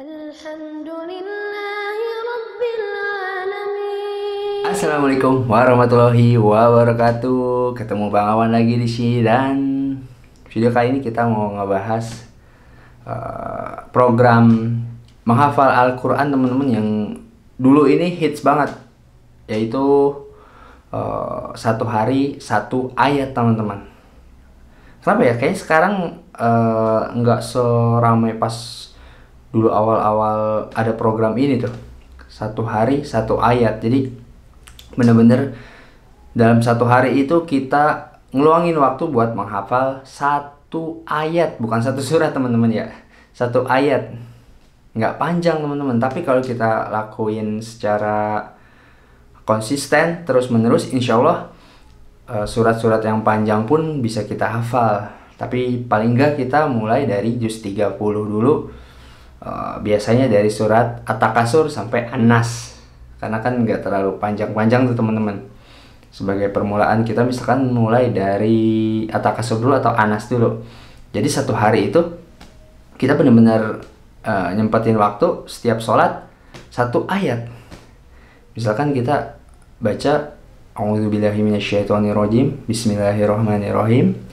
Alhamdulillahirobbilalamin. Assalamualaikum warahmatullahi wabarakatuh. Ketemu Bang Awan lagi di sini dan video kali ini kita mau ngebahas program menghafal Al-Quran teman-teman yang dulu ini hits banget, yaitu satu hari satu ayat teman-teman. Kenapa ya? Kayaknya sekarang nggak seramai pas dulu awal-awal ada program ini tuh. Satu hari satu ayat. Jadi bener-bener dalam satu hari itu kita ngeluangin waktu buat menghafal satu ayat, bukan satu surat teman-teman ya, satu ayat. Nggak panjang teman-teman, tapi kalau kita lakuin secara konsisten terus menerus, insya Allah surat-surat yang panjang pun bisa kita hafal. Tapi paling nggak kita mulai dari juz 30 dulu. Biasanya dari surat At-Takasur sampai An-Nas, karena kan nggak terlalu panjang-panjang tuh teman-teman. Sebagai permulaan kita misalkan mulai dari At-Takasur dulu atau An-Nas dulu. Jadi satu hari itu kita benar-benar nyempetin waktu setiap sholat satu ayat. Misalkan kita baca A'udzubillahi minasyaitonirrajim, Bismillahirrahmanirrahim,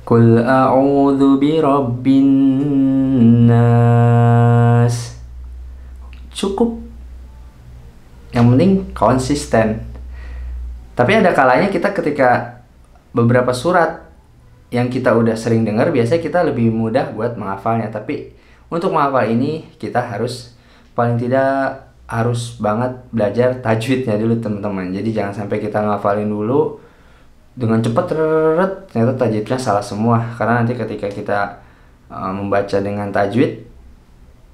Qul a'udzu birabbin nas. Cukup. Yang penting konsisten. Tapi ada kalanya kita ketika beberapa surat yang kita udah sering dengar, biasanya kita lebih mudah buat menghafalnya. Tapi untuk menghafal ini kita harus, paling tidak harus banget belajar tajwidnya dulu teman-teman. Jadi jangan sampai kita ngafalin dulu dengan cepat ternyata tajwidnya salah semua. Karena nanti ketika kita membaca dengan tajwid,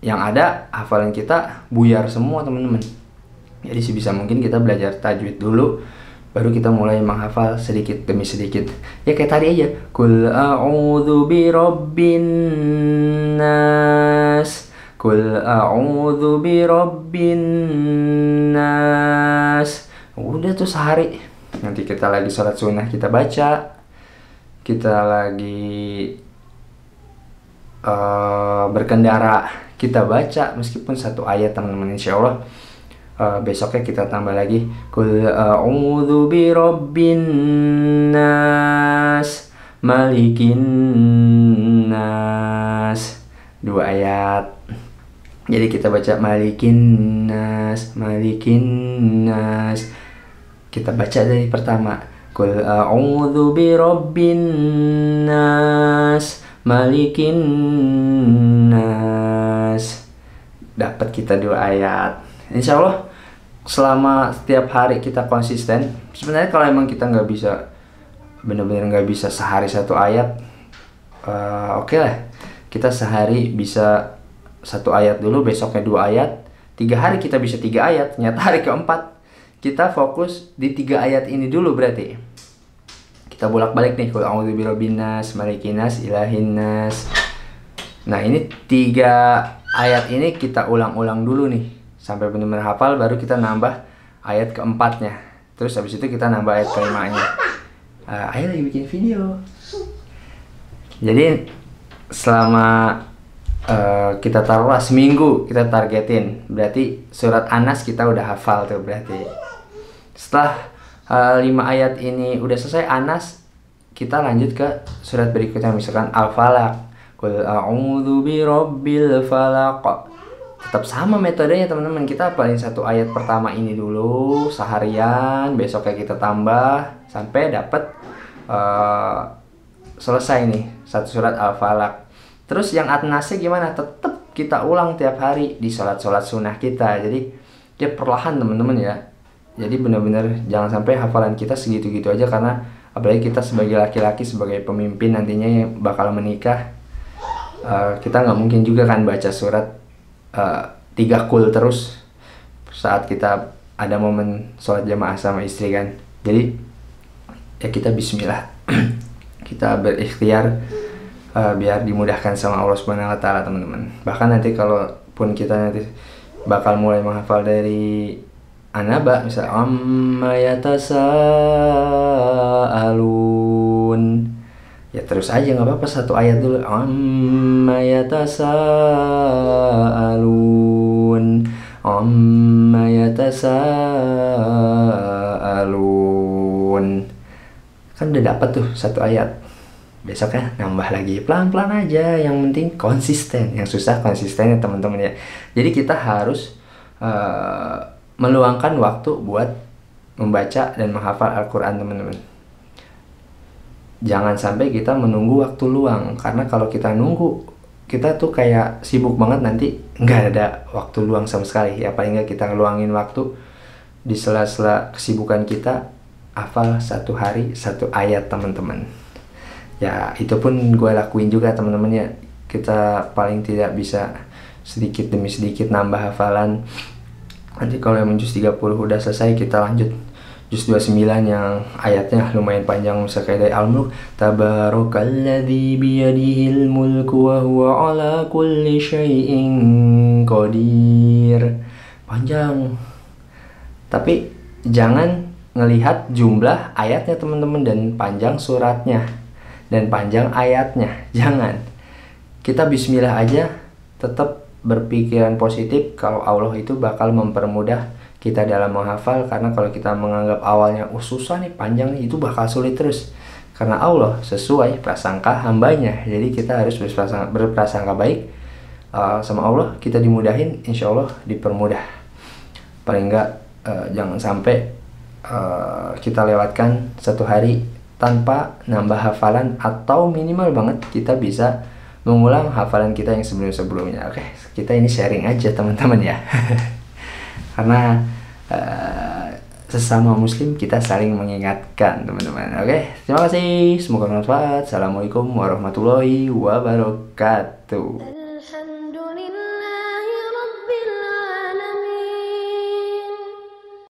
yang ada hafalan kita buyar semua teman-teman. Jadi sebisa mungkin kita belajar tajwid dulu, baru kita mulai menghafal sedikit demi sedikit. Ya kayak tadi aja, Qul a'udzu birabbin nas, Qul a'udzu birabbin nas. Udah tuh sehari. Nanti kita lagi sholat sunnah kita baca, kita lagi berkendara kita baca, meskipun satu ayat teman-teman. Insya Allah besoknya kita tambah lagi, Qul a'udzu birabbin nas, malikin nas. 2 ayat. Jadi kita baca malikin nas, malikin nas. Kita baca dari pertama, Qul a'udzu birabbin nas, malikin nas. Dapat kita 2 ayat. Insya Allah selama setiap hari kita konsisten. Sebenarnya kalau emang kita nggak bisa, bener-bener nggak bisa sehari satu ayat, oke lah, kita sehari bisa 1 ayat dulu, besoknya 2 ayat, 3 hari kita bisa 3 ayat. Ternyata hari keempat kita fokus di 3 ayat ini dulu. Berarti kita bolak-balik nih, Qul a'udzu birabbin nas, malikin nas, ilahin nas. Nah ini 3 ayat ini kita ulang-ulang dulu nih sampai benar-benar hafal, baru kita nambah ayat keempatnya. Terus habis itu kita nambah ayat kelimanya. Ayah lagi bikin video. Jadi selama kita taruhlah seminggu kita targetin, berarti surat An-Nas kita udah hafal tuh berarti. Setelah 5 ayat ini udah selesai An-Nas, kita lanjut ke surat berikutnya, misalkan Al-Falaq, Qul a'udzu birabbil falaq. Tetap sama metodenya teman-teman, kita hafalin 1 ayat pertama ini dulu seharian, besoknya kita tambah sampai dapat selesai nih 1 surat Al-Falaq. Terus yang An-Nasnya gimana? Tetap kita ulang tiap hari di sholat-sholat sunnah kita. Jadi ya perlahan teman-teman ya. Jadi benar-benar jangan sampai hafalan kita segitu-gitu aja, karena apalagi kita sebagai laki-laki, sebagai pemimpin nantinya yang bakal menikah, kita nggak mungkin juga kan baca surat 3 kul terus saat kita ada momen sholat jamaah sama istri kan. Jadi ya kita bismillah, kita berikhtiar biar dimudahkan sama Allah Subhanahu wa taala teman-teman. Bahkan nanti kalaupun kita nanti bakal mulai menghafal dari An-Naba, misal amma yatasaalun, ya terus aja nggak apa-apa 1 ayat dulu, amma yatasaalun. yatasaalun. Kan udah dapat tuh satu ayat. Besoknya nambah lagi, pelan-pelan aja, yang penting konsisten. Yang susah konsistennya teman-teman ya. Jadi kita harus meluangkan waktu buat membaca dan menghafal Al-Quran teman-teman. Jangan sampai kita menunggu waktu luang, karena kalau kita nunggu, kita tuh kayak sibuk banget, nanti nggak ada waktu luang sama sekali. Ya paling nggak kita ngeluangin waktu di sela-sela kesibukan kita, hafal satu hari satu ayat teman-teman. Ya itu pun gue lakuin juga teman-teman ya. Kita paling tidak bisa sedikit demi sedikit nambah hafalan. Nanti kalau yang juz 30 udah selesai, kita lanjut juz 29 yang ayatnya lumayan panjang, misalnya kayak dari Al-Mulk, tabarakalladzi biyadihil mulku wa huwa ala kulli syai'in qadir. Panjang. Tapi jangan ngelihat jumlah ayatnya teman-teman dan panjang suratnya dan panjang ayatnya. Jangan. Kita bismillah aja, tetap berpikiran positif kalau Allah itu bakal mempermudah kita dalam menghafal. Karena kalau kita menganggap awalnya susah nih, panjang nih, itu bakal sulit terus. Karena Allah sesuai prasangka hambanya. Jadi kita harus berprasangka baik sama Allah. Kita dimudahin, insya Allah dipermudah. Paling enggak jangan sampai kita lewatkan satu hari tanpa nambah hafalan, atau minimal banget kita bisa mengulang hafalan kita yang sebelum-sebelumnya. Oke, kita ini sharing aja teman-teman ya. Karena sesama muslim kita saling mengingatkan teman-teman. Oke, terima kasih, semoga bermanfaat. Assalamualaikum warahmatullahi wabarakatuh.